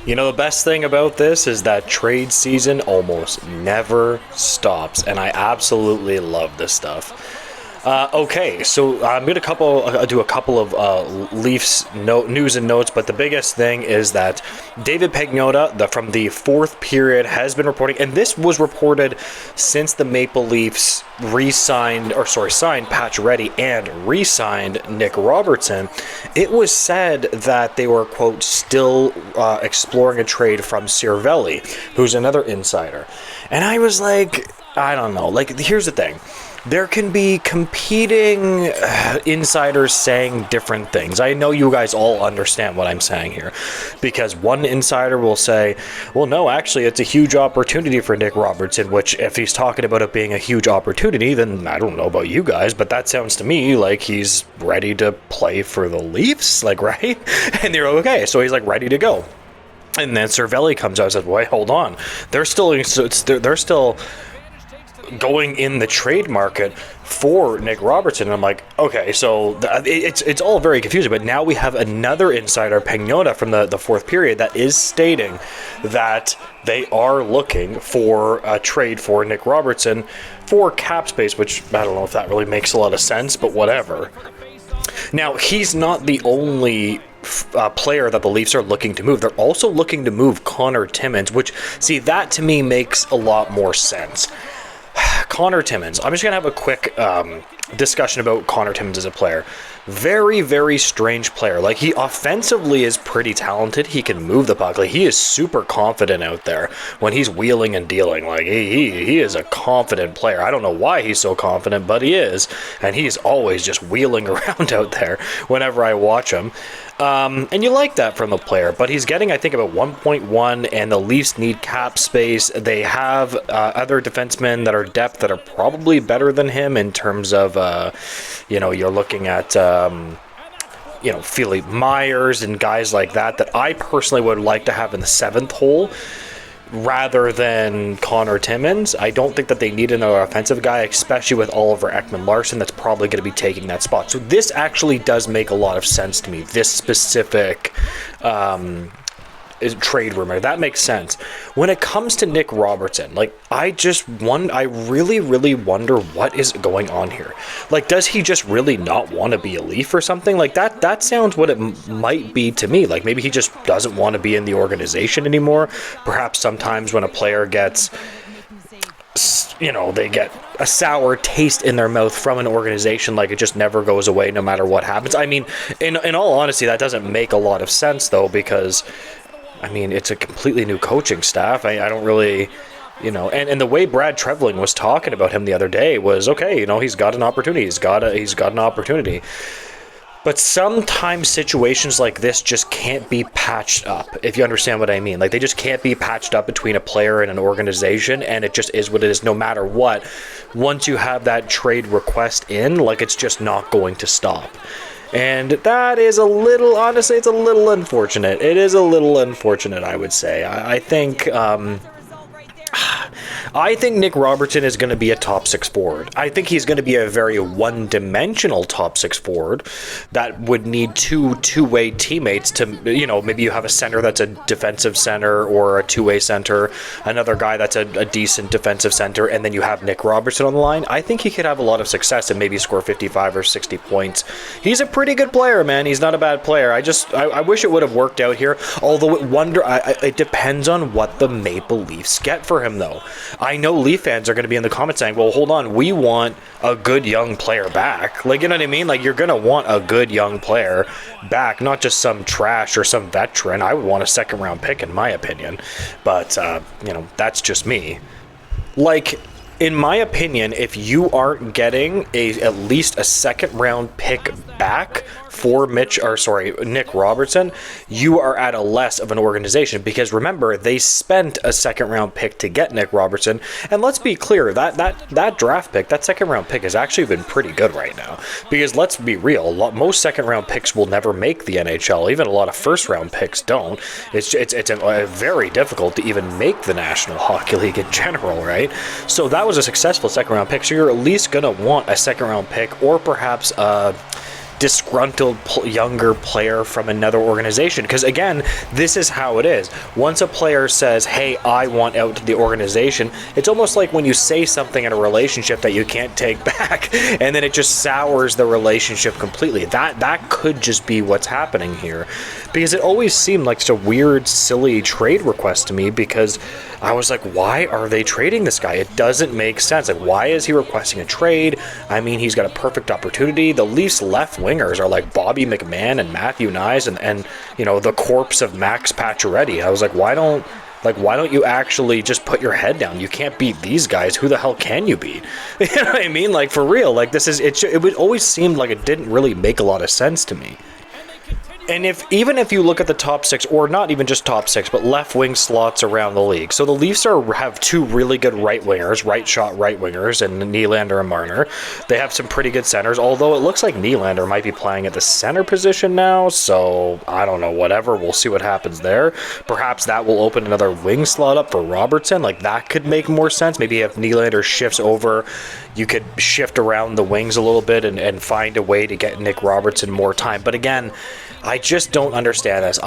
You know, the best thing about this is that trade season almost never stops, and I absolutely love this stuff. Okay, so I'm going to do a couple of Leafs news and notes, but the biggest thing is that David Pagnotta from the fourth period has been reporting, and this was reported since the Maple Leafs signed Pacioretty and re-signed Nick Robertson. It was said that they were, quote, still exploring a trade from Cervelli, who's another insider. And I was like, I don't know. Like, here's the thing. There can be competing insiders saying different things. I know you guys all understand what I'm saying here, because one insider will say, well, no, actually, it's a huge opportunity for Nick Robertson, which if he's talking about it being a huge opportunity, then I don't know about you guys, but that sounds to me like he's ready to play for the Leafs, like, right? And they're okay, so he's like ready to go. And then Cervelli comes out and says, wait, hold on. They're still going in the trade market for Nick Robertson. And I'm like, okay, so it's all very confusing, but now we have another insider, Pagnotta, from the fourth period, that is stating that they are looking for a trade for Nick Robertson for cap space, which I don't know if that really makes a lot of sense, but whatever. Now, he's not the only player that the Leafs are looking to move. They're also looking to move Connor Timmins, which, see, that to me makes a lot more sense. Connor Timmins. I'm just going to have a quick discussion about Connor Timmins as a player. Very, very strange player. Like, he offensively is pretty talented. He can move the puck. Like, he is super confident out there when he's wheeling and dealing. Like, he is a confident player. I don't know why he's so confident, but he is. And he's always just wheeling around out there whenever I watch him. And you like that from the player, but he's getting, I think, about 1.1, and the Leafs need cap space. They have other defensemen that are depth that are probably better than him in terms of, you're looking at, Philip Myers and guys like that I personally would like to have in the seventh hole rather than Connor Timmins. I don't think that they need another offensive guy, especially with Oliver Ekman-Larsson that's probably going to be taking that spot. So this actually does make a lot of sense to me, this specific trade rumor. That makes sense. When it comes to Nick Robertson, like, I really, really wonder what is going on here. Like, does he just really not want to be a Leaf or something? Like, that sounds what it might be to me. Like, maybe he just doesn't want to be in the organization anymore. Perhaps sometimes when a player gets, they get a sour taste in their mouth from an organization, like, it just never goes away no matter what happens. I mean, in all honesty, that doesn't make a lot of sense, though, because it's a completely new coaching staff. I don't really, and the way Brad Trevling was talking about him the other day was, okay, he's got an opportunity. He's got an opportunity. But sometimes situations like this just can't be patched up, if you understand what I mean. Like, they just can't be patched up between a player and an organization, and it just is what it is no matter what. Once you have that trade request in, like, it's just not going to stop. And that is honestly, it's a little unfortunate. It is a little unfortunate, I would say. I think Nick Robertson is going to be a top six forward. I think he's going to be a very one-dimensional top six forward that would need two-way teammates to, maybe you have a center that's a defensive center or a two-way center, another guy that's a decent defensive center, and then you have Nick Robertson on the line. I think he could have a lot of success and maybe score 55 or 60 points. He's a pretty good player, man. He's not a bad player. I wish it would have worked out here, although it depends on what the Maple Leafs get for him, though. I know Leaf fans are going to be in the comments saying, well, hold on, we want a good young player back. Like, you know what I mean? Like, you're going to want a good young player back, not just some trash or some veteran. I would want a second-round pick, in my opinion. But, that's just me. Like, in my opinion, if you aren't getting at least a second-round pick back for Nick Robertson, you are at a less of an organization, because remember, they spent a second round pick to get Nick Robertson, and let's be clear, that draft pick, that second round pick has actually been pretty good right now, because let's be real, most second round picks will never make the NHL. Even a lot of first round picks don't. It's very difficult to even make the National Hockey League in general, right? So that was a successful second round pick, so you're at least going to want a second round pick, or perhaps disgruntled younger player from another organization. Because again, this is how it is. Once a player says, hey, I want out to the organization, it's almost like when you say something in a relationship that you can't take back, and then it just sours the relationship completely. That could just be what's happening here. Because it always seemed like such a weird, silly trade request to me, because I was like, why are they trading this guy? It doesn't make sense. Like, why is he requesting a trade? I mean, he's got a perfect opportunity. The Leafs left wingers are like Bobby McMahon and Matthew Nyes and you know, the corpse of Max Pacioretty. I was like, why don't you actually just put your head down? You can't beat these guys. Who the hell can you beat? You know what I mean? Like, for real. Like, it would always seem like it didn't really make a lot of sense to me. And even if you look at the top six, or not even just top six, but left wing slots around the league. So the Leafs have two really good right wingers, right wingers, and Nylander and Marner. They have some pretty good centers, although it looks like Nylander might be playing at the center position now. So I don't know, whatever. We'll see what happens there. Perhaps that will open another wing slot up for Robertson. Like, that could make more sense. Maybe if Nylander shifts over, you could shift around the wings a little bit and find a way to get Nick Robertson more time. But again, I just don't understand this.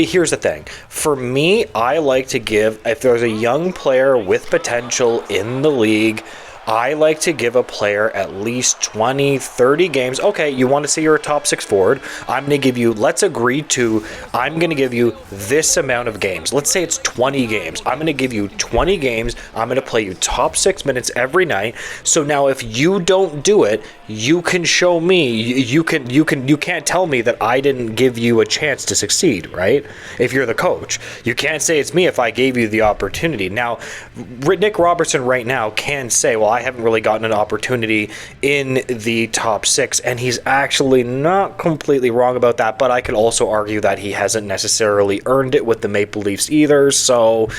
Here's the thing. For me, I like to give, if there's a young player with potential in the league, I like to give a player at least 20, 30 games. Okay, you want to say you're a top six forward. I'm going to give you, I'm going to give you this amount of games. Let's say it's 20 games. I'm going to give you 20 games. I'm going to play you top 6 minutes every night. So now if you don't do it, you can show me, you can't tell me that I didn't give you a chance to succeed, right? If you're the coach, you can't say it's me if I gave you the opportunity. Now, Nick Robertson right now can say, well, I haven't really gotten an opportunity in the top 6, and he's actually not completely wrong about that, but I could also argue that he hasn't necessarily earned it with the Maple Leafs either. So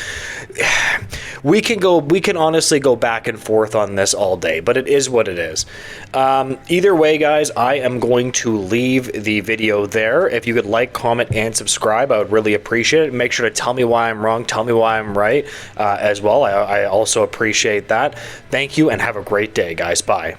we can honestly go back and forth on this all day, but it is what it is. Either way, guys, I am going to leave the video there. If you could like, comment, and subscribe, I would really appreciate it. Make sure to tell me why I'm wrong, tell me why I'm right as well. I also appreciate that. Thank you, and have a great day, guys. Bye.